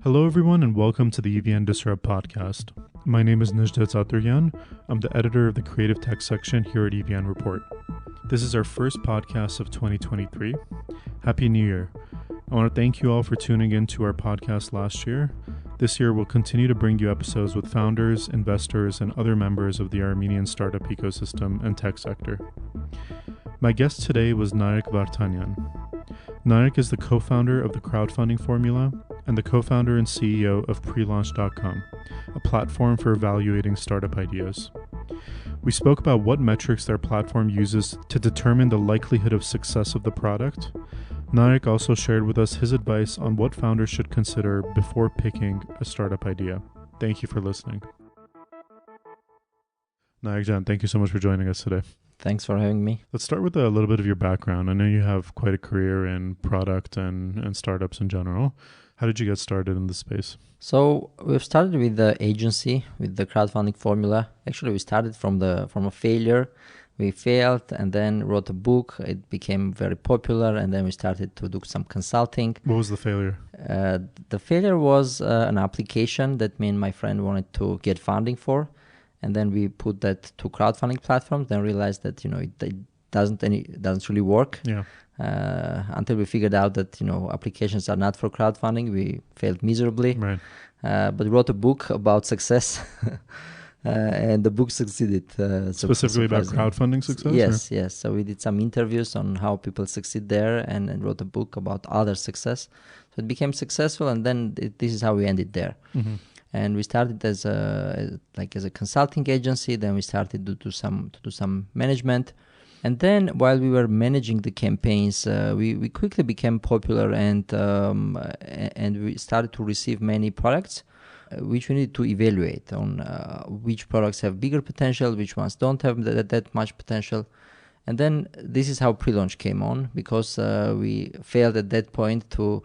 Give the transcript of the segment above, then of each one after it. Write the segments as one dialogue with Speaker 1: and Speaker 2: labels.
Speaker 1: Hello everyone and welcome to the EVN Disrupt podcast. My name is Najdat Zaturyan. I'm the editor of the creative tech section here at EVN Report. This is our first podcast of 2023. Happy New Year. I want to thank you all for tuning in to our podcast last year. This year we'll continue to bring you episodes with founders, investors, and other members of the Armenian startup ecosystem and tech sector. My guest today was Narek Vardanyan. Narek is the co-founder of the crowdfunding formula and the co-founder and CEO of prelaunch.com, a platform for evaluating startup ideas. We spoke about what metrics their platform uses to determine the likelihood of success of the product. Narek also shared with us his advice on what founders should consider before picking a startup idea. Thank you for listening. Narek-jan, thank you so much for joining us today.
Speaker 2: Thanks for having me.
Speaker 1: Let's start with a little bit of your background. I know you have quite a career in product and startups in general. How did you get started in this space?
Speaker 2: So we've started with the agency, with the crowdfunding formula. Actually, we started from a failure. We failed and then wrote a book. It became very popular, and then we started to do some consulting.
Speaker 1: What was the failure?
Speaker 2: The failure was an application that me and my friend wanted to get funding for. And then we put that to crowdfunding platforms, then realized that, it doesn't really work.
Speaker 1: Yeah.
Speaker 2: Until we figured out that, applications are not for crowdfunding. We failed miserably.
Speaker 1: Right.
Speaker 2: But we wrote a book about success and the book succeeded.
Speaker 1: Specifically about crowdfunding success?
Speaker 2: Yes. So we did some interviews on how people succeed there and wrote a book about other success. So it became successful, and then this is how we ended there. Mm-hmm. And we started as a consulting agency. Then we started to do some management, and then while we were managing the campaigns, we quickly became popular, and we started to receive many products, which we needed to evaluate on which products have bigger potential, which ones don't have that much potential. And then this is how pre-launch came on, because we failed at that point to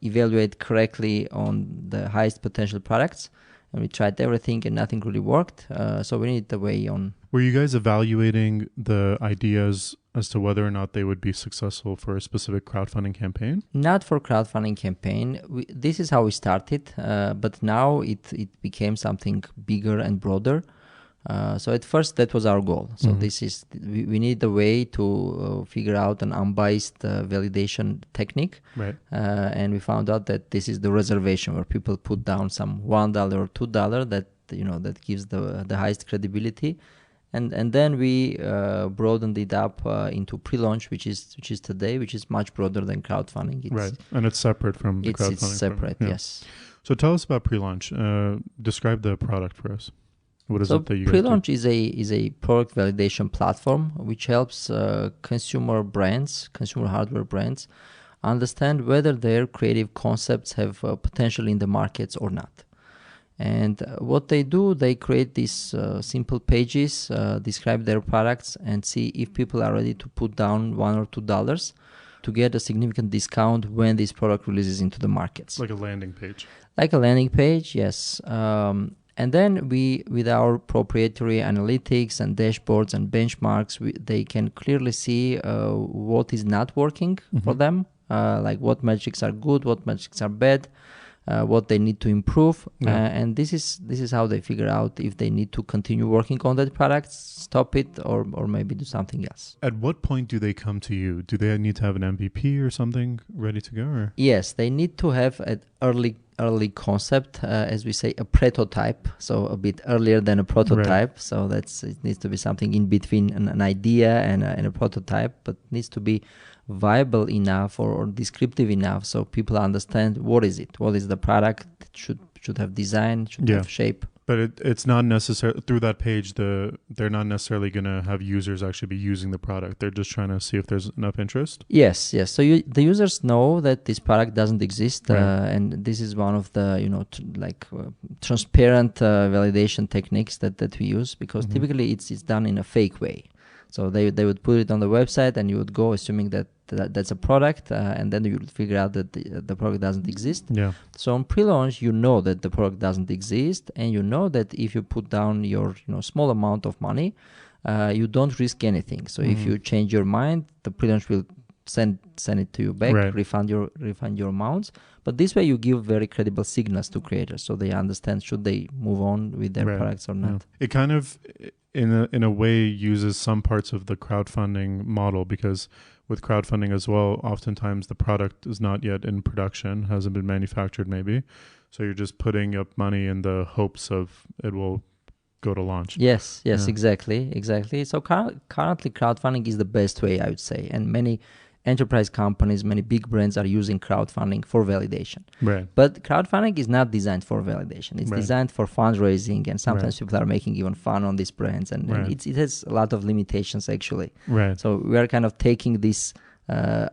Speaker 2: evaluate correctly on the highest potential products, and we tried everything and nothing really worked, so we needed a way on.
Speaker 1: Were you guys evaluating the ideas as to whether or not they would be successful for a specific crowdfunding campaign?
Speaker 2: Not for crowdfunding campaign. This is how we started, but now it became something bigger and broader. So at first that was our goal. So this is we need a way to figure out an unbiased validation technique,
Speaker 1: right?
Speaker 2: And we found out that this is the reservation, where people put down some $1 or $2 that gives the highest credibility, and then we broadened it up into pre-launch, which is today, which is much broader than crowdfunding.
Speaker 1: Right, and it's separate from the crowdfunding.
Speaker 2: It's separate, yes.
Speaker 1: So tell us about pre-launch. Describe the product for us. What is it that you guys do?
Speaker 2: Pre-launch is a product validation platform which helps consumer hardware brands understand whether their creative concepts have potential in the markets or not. And what they do, they create these simple pages, describe their products, and see if people are ready to put down $1 or $2 to get a significant discount when this product releases into the markets.
Speaker 1: Like a landing page.
Speaker 2: Like a landing page, yes. And then we, with our proprietary analytics and dashboards and benchmarks, they can clearly see what is not working for them, like what metrics are good, what metrics are bad, what they need to improve. And this is how they figure out if they need to continue working on that product, stop it, or maybe do something else.
Speaker 1: At what point do they come to you? Do they need to have an MVP or something ready to go? Or?
Speaker 2: Yes, they need to have an early concept, as we say, a prototype, so a bit earlier than a prototype. Right. So it needs to be something in between an idea and a prototype, but needs to be viable enough or descriptive enough so people understand what is the product. It should have design, should have shape.
Speaker 1: But it's not necessarily through that page. They're not necessarily going to have users actually be using the product. They're just trying to see if there's enough interest.
Speaker 2: Yes. So the users know that this product doesn't exist, right. And this is one of the transparent validation techniques that we use, because typically it's done in a fake way. So they would put it on the website, and you would go assuming that's a product, and then you would figure out that the product doesn't exist.
Speaker 1: Yeah.
Speaker 2: So on pre-launch, you know that the product doesn't exist, and you know that if you put down your small amount of money, you don't risk anything. So if you change your mind, the pre-launch will send it to you back, refund your amounts. But this way you give very credible signals to creators, so they understand should they move on with their products or not.
Speaker 1: Yeah. It kind of, in a way, uses some parts of the crowdfunding model, because with crowdfunding as well, oftentimes the product is not yet in production, hasn't been manufactured maybe. So you're just putting up money in the hopes of it will go to launch.
Speaker 2: Yes, exactly. So currently crowdfunding is the best way, I would say. And many enterprise companies, many big brands are using crowdfunding for validation.
Speaker 1: Right.
Speaker 2: But crowdfunding is not designed for validation. It's designed for fundraising, and sometimes people are making even fun on these brands, and it has a lot of limitations actually.
Speaker 1: Right.
Speaker 2: So we are kind of taking this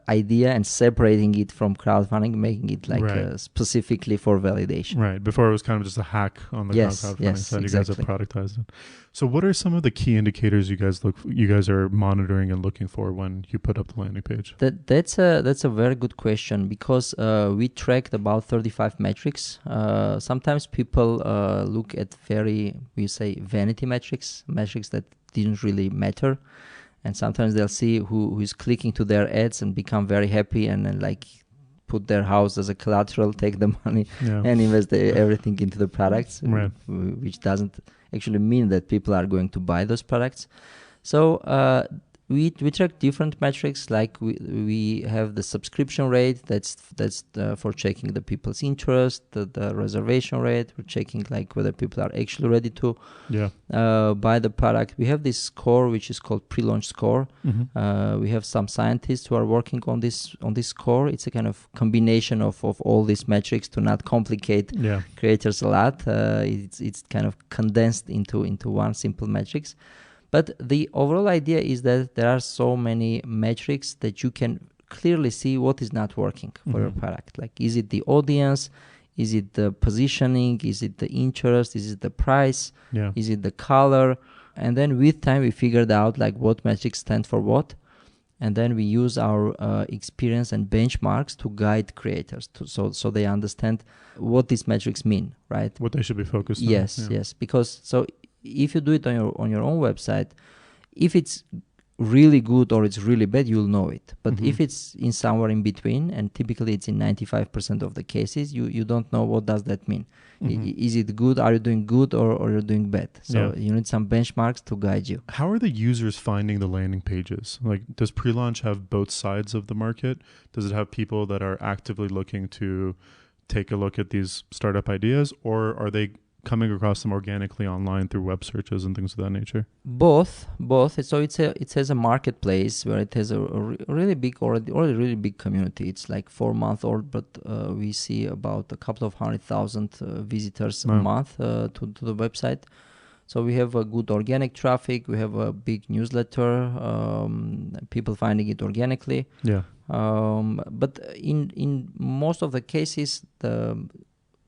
Speaker 2: idea and separating it from crowdfunding, making it like specifically for validation.
Speaker 1: Right. Before it was kind of just a hack on the crowdfunding side. You guys have productized it. So what are some of the key indicators you guys are monitoring and looking for when you put up the landing page?
Speaker 2: That's a very good question, because we tracked about 35 metrics. Sometimes people look at vanity metrics that didn't really matter. And sometimes they'll see who is clicking to their ads and become very happy, and then like put their house as a collateral, take the money and invest everything into the products, which doesn't actually mean that people are going to buy those products. So we track different metrics, like we have the subscription rate, that's for checking the people's interest, the reservation rate, we're checking like whether people are actually ready to buy the product. We have this score which is called pre-launch score. We have some scientists who are working on this score. It's a kind of combination of all these metrics to not complicate creators a lot. It's kind of condensed into one simple metrics. But the overall idea is that there are so many metrics that you can clearly see what is not working for your product. Like, is it the audience? Is it the positioning? Is it the interest? Is it the price? Is it the color? And then with time, we figured out like what metrics stand for what. And then we use our experience and benchmarks to guide creators so they understand what these metrics mean, right?
Speaker 1: What they should be focused on.
Speaker 2: Yes. Because if you do it on your own website, if it's really good or it's really bad, you'll know it. But if it's in somewhere in between, and typically it's in 95% of the cases, you don't know what does that mean. Is it good? Are you doing good or you're doing bad? So you need some benchmarks to guide you.
Speaker 1: How are the users finding the landing pages? Like, does pre-launch have both sides of the market? Does it have people that are actively looking to take a look at these startup ideas, or are they coming across them organically online through web searches and things of that nature?
Speaker 2: Both. So it has a marketplace where it has a really big already really big community. It's like 4 months old, but we see about a couple of 100,000 visitors a month to the website. So we have a good organic traffic. We have a big newsletter. People finding it organically. But in most of the cases, the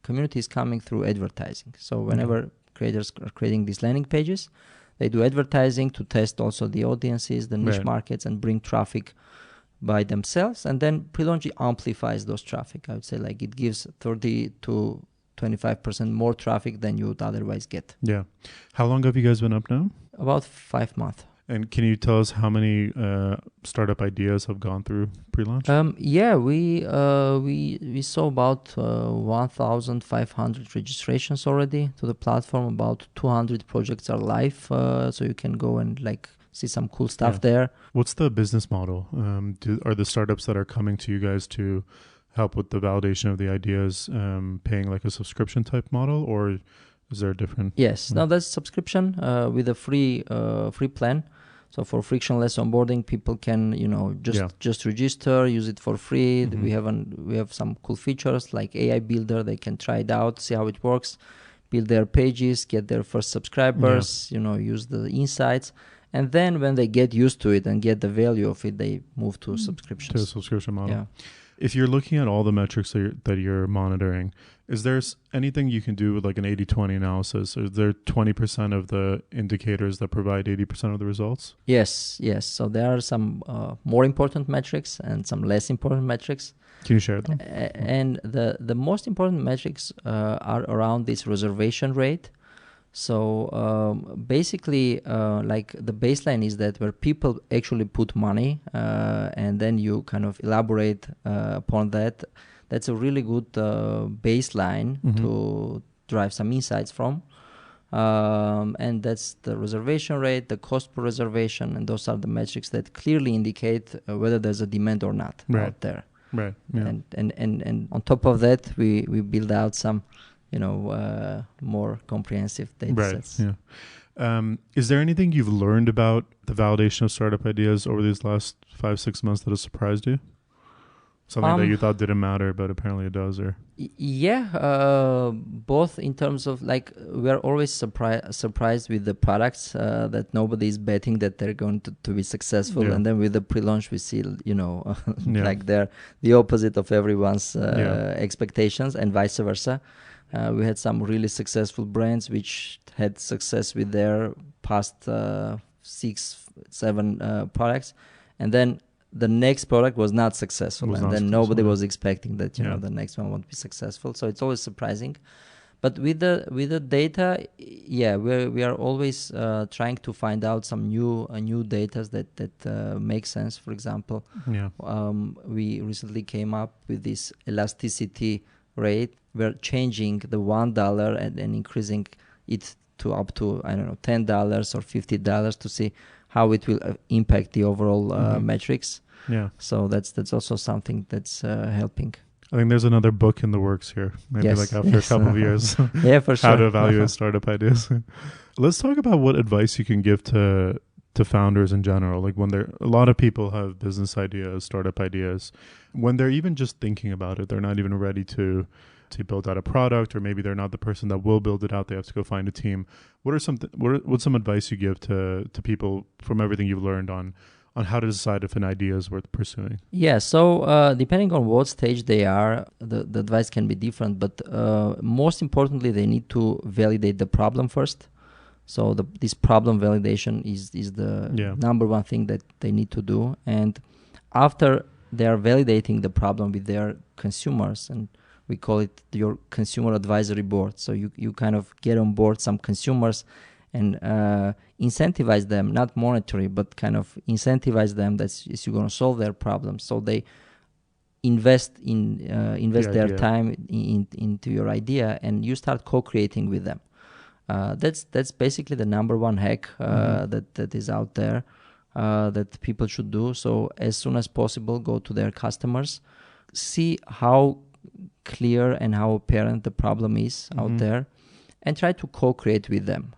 Speaker 2: community is coming through advertising. So whenever creators are creating these landing pages, they do advertising to test also the audiences, the niche markets, and bring traffic by themselves. And then pre-launch amplifies those traffic. I would say like it gives 30 to 25% more traffic than you would otherwise get. Yeah.
Speaker 1: How long have you guys been up now?
Speaker 2: About 5 months.
Speaker 1: And can you tell us how many startup ideas have gone through pre-launch?
Speaker 2: We saw about 1,500 registrations already to the platform. About 200 projects are live, so you can go and like see some cool stuff there.
Speaker 1: What's the business model? Are the startups that are coming to you guys to help with the validation of the ideas paying like a subscription type model, or is there a different?
Speaker 2: Yes, now that's subscription with a free plan. So for frictionless onboarding, people can just register, use it for free. We have some cool features like AI Builder. They can try it out, see how it works, build their pages, get their first subscribers. Use the insights, and then when they get used to it and get the value of it, they move to subscriptions.
Speaker 1: To a subscription model. Yeah. If you're looking at all the metrics that you're monitoring, is there anything you can do with like an 80-20 analysis? Is there 20% of the indicators that provide 80% of the results?
Speaker 2: Yes. So there are some more important metrics and some less important metrics.
Speaker 1: Can you share them?
Speaker 2: And the most important metrics are around this reservation rate. So basically, like the baseline is that where people actually put money, and then you kind of elaborate upon that. That's a really good baseline to drive some insights from. And that's the reservation rate, the cost per reservation, and those are the metrics that clearly indicate whether there's a demand or not out there.
Speaker 1: Right. Yeah.
Speaker 2: And on top of that, we build out some, more comprehensive data sets.
Speaker 1: Yeah. Is there anything you've learned about the validation of startup ideas over these last 5-6 months that has surprised you? Something that you thought didn't matter, but apparently it does, or?
Speaker 2: Yeah, both in terms of like we're always surprised with the products that nobody is betting that they're going to be successful, and then with the pre-launch we see, like they're the opposite of everyone's expectations, and vice versa. We had some really successful brands which had success with their past 6-7 products, and then the next product was not successful, and then nobody was expecting that the next one won't be successful. So it's always surprising. But with the data, we are always trying to find out some new data that make sense. For example, we recently came up with this elasticity rate. We're changing the $1 and increasing it to up to $10 or $50 to see how it will impact the overall metrics. Yeah. So that's also something that's helping.
Speaker 1: I think there's another book in the works here, maybe like after a couple of years.
Speaker 2: Yeah, for sure.
Speaker 1: How to evaluate startup ideas. Let's talk about what advice you can give to founders in general. Like when a lot of people have business ideas, startup ideas, when they're even just thinking about it, they're not even ready to build out a product, or maybe they're not the person that will build it out. They have to go find a team. What's some advice you give to people from everything you've learned on how to decide if an idea is worth pursuing?
Speaker 2: Yeah, so depending on what stage they are, the advice can be different, but most importantly, they need to validate the problem first. So this problem validation is the number one thing that they need to do. And after they are validating the problem with their consumers, and we call it your consumer advisory board. So you kind of get on board some consumers and incentivize them, not monetary, but kind of incentivize them that you're going to solve their problems. So they invest their time into your idea, and you start co-creating with them. That's basically the number one hack that is out there that people should do. So as soon as possible, go to their customers, see how clear and how apparent the problem is out there, and try to co-create with them.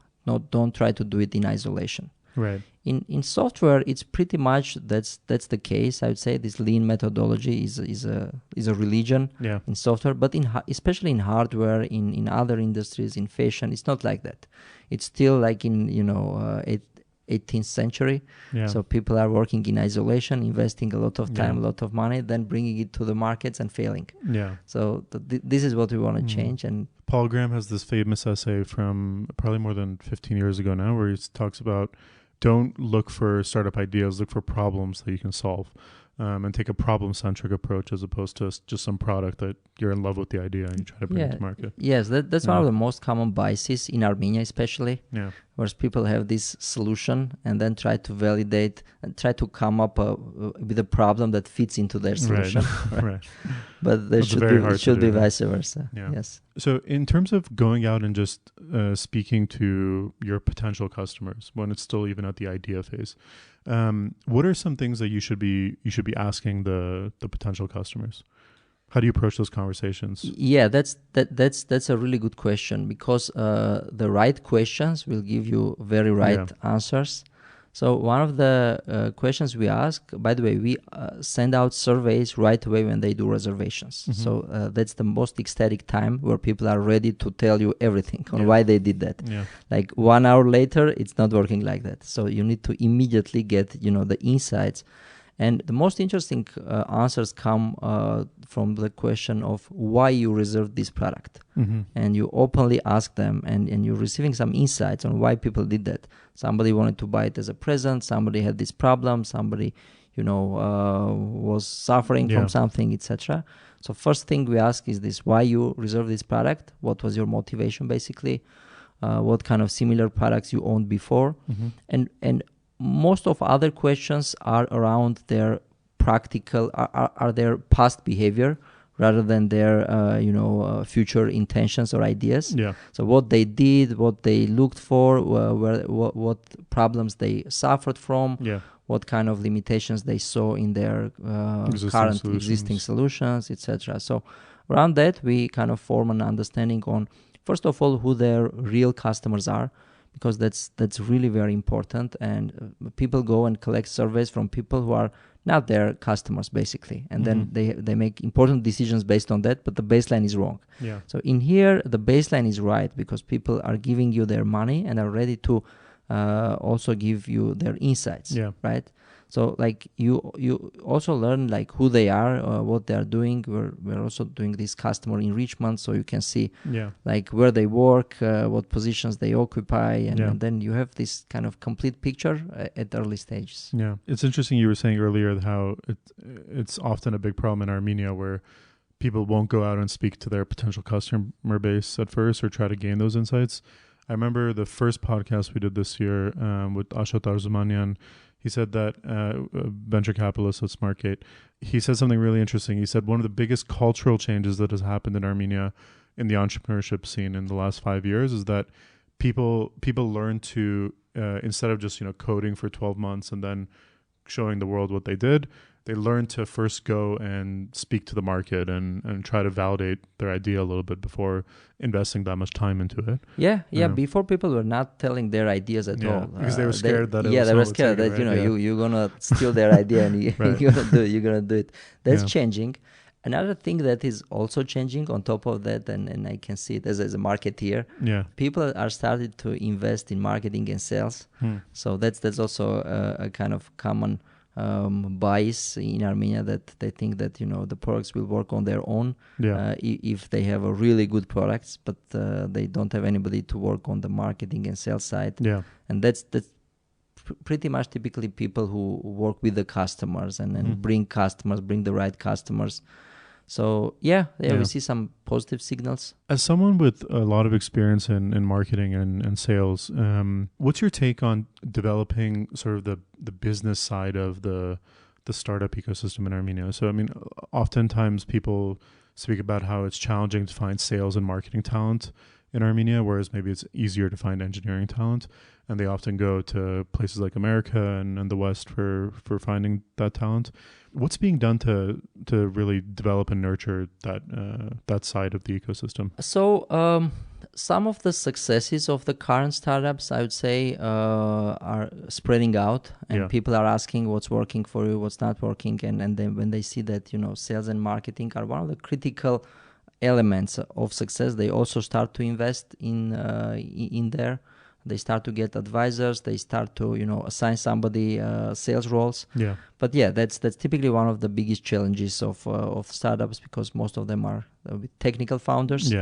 Speaker 2: Don't try to do it in isolation.
Speaker 1: Right.
Speaker 2: In software, it's pretty much that's the case. I would say this lean methodology is a religion in software, but especially in hardware, in other industries, in fashion, it's not like that. It's still like in 18th century. Yeah. So people are working in isolation, investing a lot of time, a lot of money, then bringing it to the markets and failing. Yeah. So this is what we want to change. And
Speaker 1: Paul Graham has this famous essay from probably more than 15 years ago now, where he talks about don't look for startup ideas, look for problems that you can solve, and take a problem-centric approach as opposed to just some product that you're in love with the idea and you try to bring it to market.
Speaker 2: Yes, that's one of the most common biases in Armenia especially, where people have this solution and then try to validate and try to come up with a problem that fits into their solution. Right. But there should be vice versa. Yeah. Yes.
Speaker 1: So in terms of going out and just speaking to your potential customers when it's still even at the idea phase, what are some things that you should be asking the potential customers? How do you approach those conversations?
Speaker 2: Yeah, that's a really good question, because the right questions will give you very right answers. So one of the questions we ask, by the way, we send out surveys right away when they do reservations. So that's the most ecstatic time where people are ready to tell you everything on why they did that. Yeah. Like 1 hour later, it's not working like that. So you need to immediately get the insights. And the most interesting answers come from the question of why you reserved this product. And you openly ask them, and you're receiving some insights on why people did that. Somebody wanted to buy it as a present, somebody had this problem, somebody was suffering from something, etc. So first thing we ask is this: why you reserved this product? What was your motivation, basically? what kind of similar products you owned before, and most of other questions are around their practical, are their past behavior rather than their future intentions or ideas.
Speaker 1: Yeah.
Speaker 2: So what they did, what they looked for, what problems they suffered from,
Speaker 1: Yeah.
Speaker 2: what kind of limitations they saw in their existing solutions, etc. So around that, we kind of form an understanding on, first of all, who their real customers are, because that's really very important. And people go and collect surveys from people who are not their customers, basically, and then they make important decisions based on that, but the baseline is wrong.
Speaker 1: Yeah.
Speaker 2: So in here, the baseline is right because people are giving you their money and are ready to also give you their insights.
Speaker 1: Yeah.
Speaker 2: Right. So like you also learn like who they are, what they are doing. We're also doing this customer enrichment, so you can see like where they work, what positions they occupy, and then you have this kind of complete picture at early stages.
Speaker 1: Yeah, it's interesting. You were saying earlier how it's often a big problem in Armenia where people won't go out and speak to their potential customer base at first or try to gain those insights. I remember the first podcast we did this year with Ashat Arzumanyan. He said that venture capitalist at SmartGate, he said something really interesting. He said one of the biggest cultural changes that has happened in Armenia in the entrepreneurship scene in the last 5 years is that people learn to, instead of just coding for 12 months and then showing the world what they did, they learn to first go and speak to the market and try to validate their idea a little bit before investing that much time into it.
Speaker 2: Yeah. Before, people were not telling their ideas at all
Speaker 1: because they were scared that
Speaker 2: they were scared that you're gonna steal their idea and you're gonna do it. That's changing. Another thing that is also changing on top of that, and I can see it as a marketeer, people are starting to invest in marketing and sales. So that's also a kind of common bias in Armenia, that they think that the products will work on their own if they have a really good products, but they don't have anybody to work on the marketing and sales side. And that's pretty much typically people who work with the customers and bring the right customers. So we see some positive signals. As
Speaker 1: someone with a lot of experience in marketing and sales, what's your take on developing sort of the business side of the startup ecosystem in Armenia? So I mean, oftentimes people speak about how it's challenging to find sales and marketing talent in Armenia, whereas maybe it's easier to find engineering talent, and they often go to places like America and the West for finding that talent. What's being done to really develop and nurture that side of the ecosystem?
Speaker 2: So some of the successes of the current startups, I would say, are spreading out, and people are asking what's working for you, what's not working, and then when they see that sales and marketing are one of the critical elements of success, they also start to invest in there. They start to get advisors. They start to assign somebody sales roles. But that's typically one of the biggest challenges of startups, because most of them are technical founders.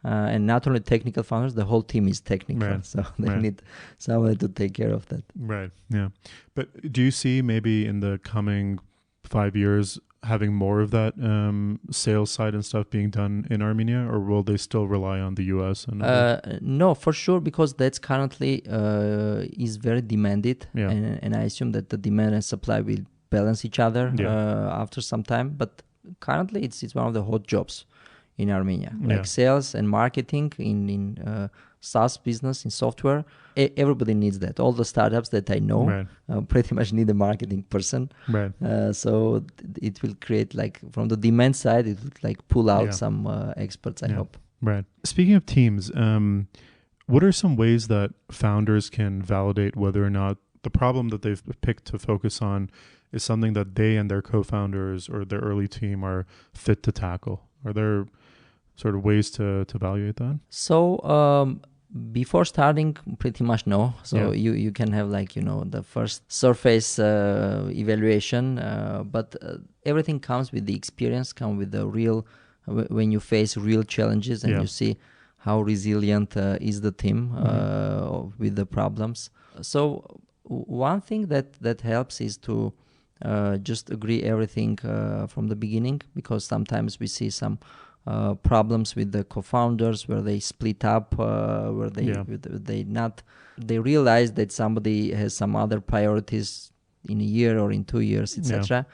Speaker 2: And not only technical founders, the whole team is technical. So they need someone to take care of that.
Speaker 1: Right. Yeah. But do you see maybe in the coming 5 years having more of that sales side and stuff being done in Armenia, or will they still rely on the US?
Speaker 2: No, for sure, because that's currently is very demanded, and I assume that the demand and supply will balance each other after some time. But currently, it's one of the hot jobs in Armenia, like sales and marketing in SaaS business, in software. Everybody needs that. All the startups that I know pretty much need a marketing person. So it will create, like, from the demand side, it will like pull out some experts, I hope.
Speaker 1: Right. Speaking of teams, what are some ways that founders can validate whether or not the problem that they've picked to focus on is something that they and their co-founders or their early team are fit to tackle? Are there sort of ways to evaluate that?
Speaker 2: So before starting, pretty much no. So you can have, like, the first surface evaluation, but everything comes with the experience, comes with the real, when you face real challenges and you see how resilient is the team with the problems. So one thing that helps is to just agree everything from the beginning, because sometimes we see some problems with the co-founders where they split up, where they realize that somebody has some other priorities in a year or in 2 years, etc.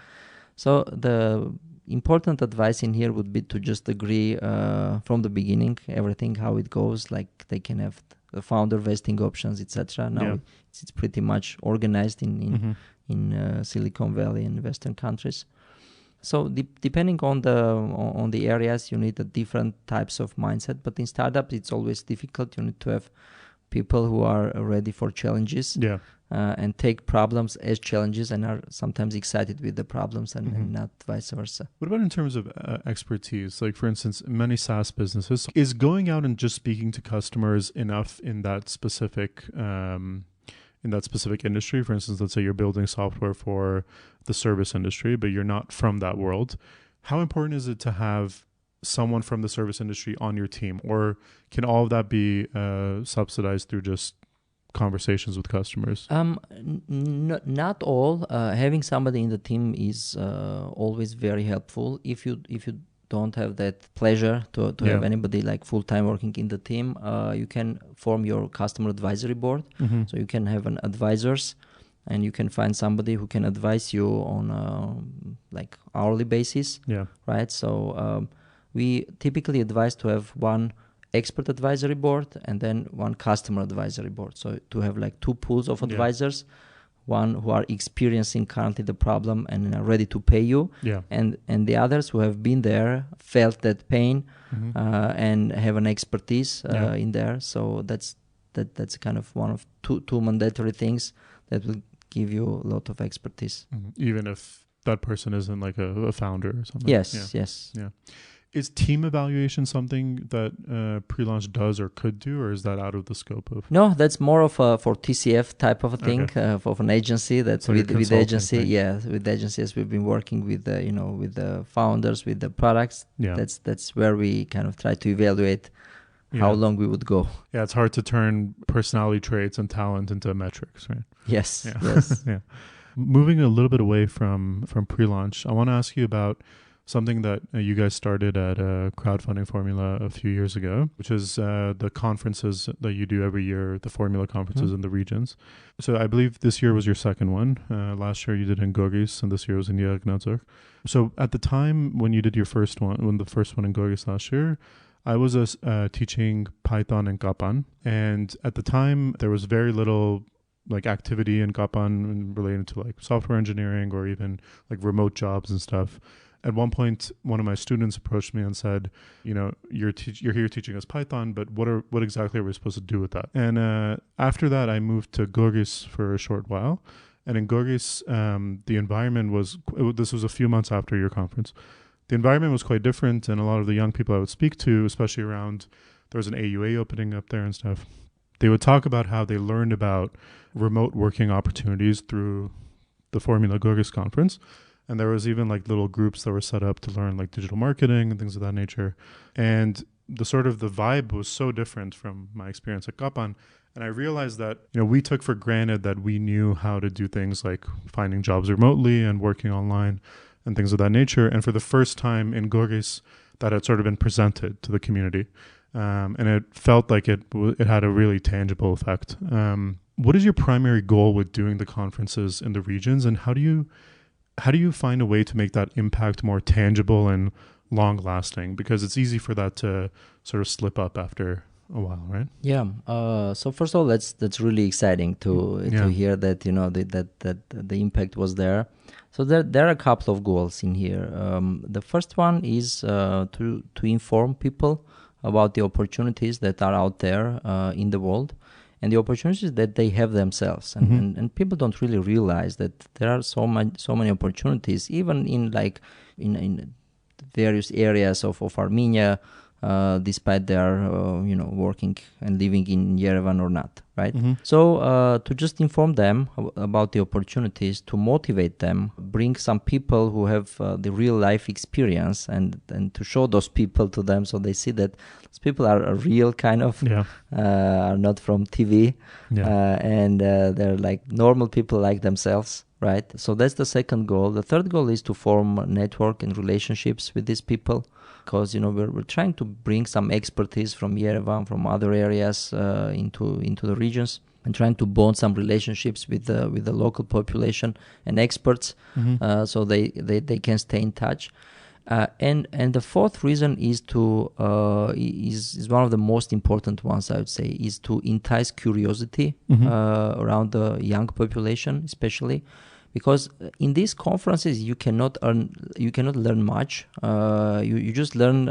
Speaker 2: So the important advice in here would be to just agree from the beginning everything how it goes, like they can have the founder vesting options, etc. Now it's pretty much organized in Silicon Valley and Western countries. So depending on the areas, you need a different types of mindset. But in startups, it's always difficult. You need to have people who are ready for challenges and take problems as challenges and are sometimes excited with the problems and not vice versa.
Speaker 1: What about in terms of expertise? Like, for instance, many SaaS businesses, is going out and just speaking to customers enough in that specific industry? For instance, let's say you're building software for the service industry, but you're not from that world. How important is it to have someone from the service industry on your team, or can all of that be subsidized through just conversations with customers?
Speaker 2: Not all. Having somebody in the team is always very helpful. If you don't have that pleasure to have anybody like full-time working in the team, you can form your customer advisory board. So you can have an advisors, and you can find somebody who can advise you on like hourly basis. Right. So we typically advise to have one expert advisory board and then one customer advisory board. So to have like two pools of advisors, one who are experiencing currently the problem and are ready to pay you, and the others who have been there, felt that pain, and have an expertise in there. So that's kind of one of two mandatory things that will give you a lot of expertise.
Speaker 1: Even if that person isn't like a founder or something.
Speaker 2: Yes. Yeah.
Speaker 1: Is team evaluation something that Pre-Launch does or could do, or is that out of the scope of?
Speaker 2: No, that's more of a for TCF type of a thing, of an agency. That's so with agency. Thing. With agencies we've been working with with the founders, with the products. That's where we kind of try to evaluate how long we would go.
Speaker 1: Yeah, it's hard to turn personality traits and talent into metrics, right?
Speaker 2: Yes.
Speaker 1: Moving a little bit away from Pre-Launch, I want to ask you about something that you guys started at Crowdfunding Formula a few years ago, which is the conferences that you do every year, the Formula conferences in the regions. So I believe this year was your second one. Last year you did in Gorgis, and this year was in Jelegnadzor. So at the time when you did your first one, when the first one in Gorgis last year, I was teaching Python and Kapan. And at the time, there was very little like activity in Kapan related to like software engineering or even like remote jobs and stuff. At one point, one of my students approached me and said, you're here teaching us Python, but what exactly are we supposed to do with that? And after that, I moved to Gorgis for a short while. And in Gorgis, the environment this was a few months after your conference. The environment was quite different, and a lot of the young people I would speak to, especially around, there was an AUA opening up there and stuff, they would talk about how they learned about remote working opportunities through the Formula Gorgis conference. And there was even like little groups that were set up to learn like digital marketing and things of that nature. And the vibe was so different from my experience at Kapan. And I realized that, we took for granted that we knew how to do things like finding jobs remotely and working online and things of that nature. And for the first time in Gorgis, that had sort of been presented to the community. And it felt like it had a really tangible effect. What is your primary goal with doing the conferences in the regions, and how do you find a way to make that impact more tangible and long-lasting? Because it's easy for that to sort of slip up after a while, right?
Speaker 2: Yeah. So first of all, that's really exciting to hear that that the impact was there. So there are a couple of goals in here. The first one is to inform people about the opportunities that are out there in the world, and the opportunities that they have themselves. And people don't really realize that there are so many opportunities, even in various areas of Armenia, despite their working and living in Yerevan or not, right? So to just inform them about the opportunities, to motivate them, bring some people who have the real life experience, and to show those people to them, so they see that these people are real, kind of, are not from TV, and they're like normal people like themselves. Right. So that's the second goal. The third goal is to form a network and relationships with these people because we're trying to bring some expertise from Yerevan, from other areas into the regions, and trying to bond some relationships with the local population and experts, so they can stay in touch. And the fourth reason is to is one of the most important ones, I would say, is to entice curiosity around the young population, especially. Because in these conferences you cannot learn much. You just learn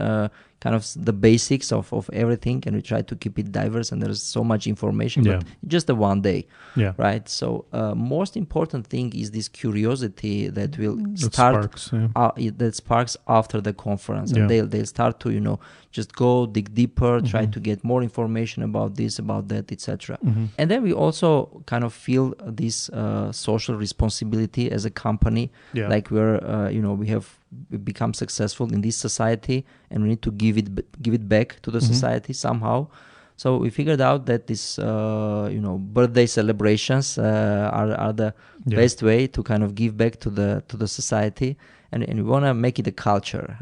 Speaker 2: kind of the basics of everything, and we try to keep it diverse. And there's so much information, but just the one day, right? So most important thing is this curiosity that will that sparks after the conference, and they'll start to just go dig deeper, try to get more information about this, about that, etc. And then we also kind of feel this social responsibility as a company, like we're we have become successful in this society, and we need to give it back to the society somehow. So we figured out that this birthday celebrations are the best way to kind of give back to the society, and we want to make it a culture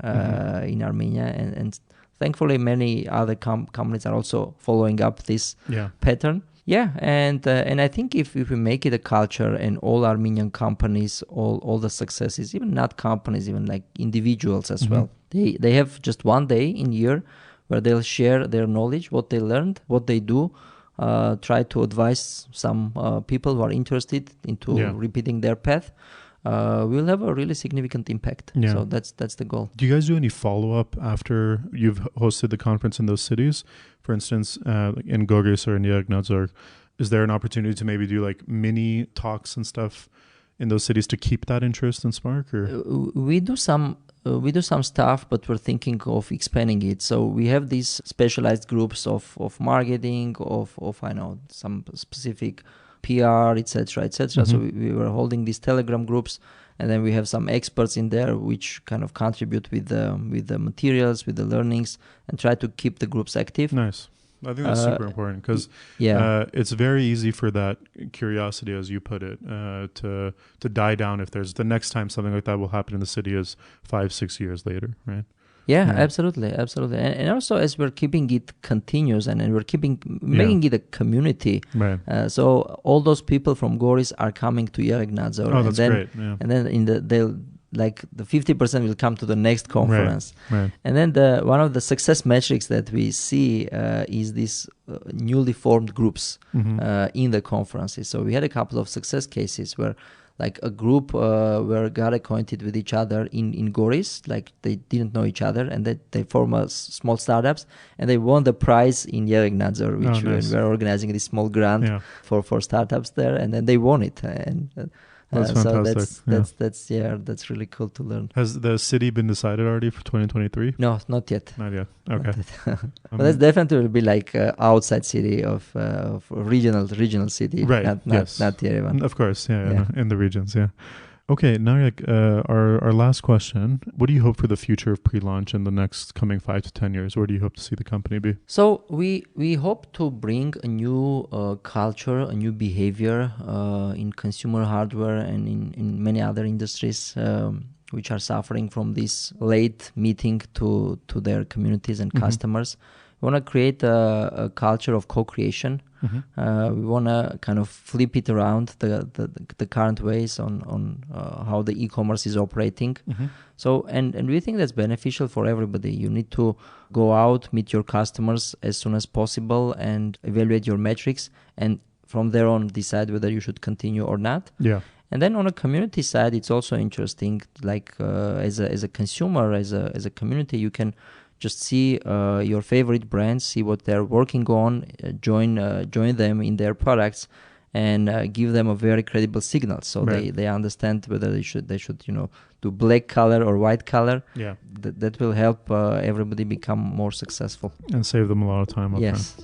Speaker 2: in Armenia, and thankfully many other companies are also following up this pattern. And I think if we make it a culture, and all Armenian companies, all the successes, even not companies, even like individuals as well, they have just one day in year where they'll share their knowledge, what they learned, what they do, try to advise some people who are interested into repeating their path. We'll have a really significant impact. So that's the goal.
Speaker 1: Do you guys do any follow-up after you've hosted the conference in those cities? For instance, in Goris or in Yeregnadzor, is there an opportunity to maybe do like mini talks and stuff in those cities to keep that interest and spark? Or
Speaker 2: we do some stuff, but we're thinking of expanding it. So we have these specialized groups of marketing, of I know, some specific PR, etc. So we were holding these Telegram groups, and then we have some experts in there which kind of contribute with the materials, with the learnings, and try to keep the groups active.
Speaker 1: Nice. I think that's super important, because it's very easy for that curiosity, as you put it, to die down if there's the next time something like that will happen in the city is 5-6 years later, right?
Speaker 2: Absolutely. And also, as we're keeping it continuous, and we're making it a community. Right. So all those people from Goris are coming to Yeregnadzor.
Speaker 1: Oh, that's great. Yeah.
Speaker 2: And then they'll like the 50% will come to the next conference.
Speaker 1: Right.
Speaker 2: And then one of the success metrics that we see is these newly formed groups in the conferences. So we had a couple of success cases where like a group got acquainted with each other in Goris, like they didn't know each other, and they form a small startups, and they won the prize in Yeregnadzor, which we're organizing this small grant for startups there, and then they won it. And
Speaker 1: that's fantastic.
Speaker 2: So that's really cool to learn.
Speaker 1: Has the city been decided already for 2023?
Speaker 2: No, not yet.
Speaker 1: Not yet. Okay.
Speaker 2: But that's definitely be like outside city of regional city,
Speaker 1: right?
Speaker 2: Not Yerevan.
Speaker 1: Of course, in the regions, Okay, Narek, our last question. What do you hope for the future of pre-launch in the next coming 5 to 10 years? Where do you hope to see the company be?
Speaker 2: So we hope to bring a new culture, a new behavior in consumer hardware and in many other industries which are suffering from this late meeting to their communities and customers. We want to create a culture of co-creation. We want to kind of flip it around the current ways on how the e-commerce is operating. So and we think that's beneficial for everybody. You need to go out, meet your customers as soon as possible, and evaluate your metrics, and from there on decide whether you should continue or not. And then on a community side, it's also interesting. Like as a consumer, as a community, you can just see your favorite brands, see what they're working on, join them in their products, and give them a very credible signal, so they understand whether they should do black color or white color. That will help everybody become more successful
Speaker 1: and save them a lot of time.
Speaker 2: Yes.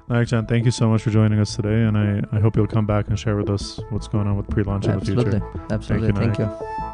Speaker 1: Narek, thank you so much for joining us today, and I hope you'll come back and share with us what's going on with pre-launch in the future.
Speaker 2: Absolutely. Thank you.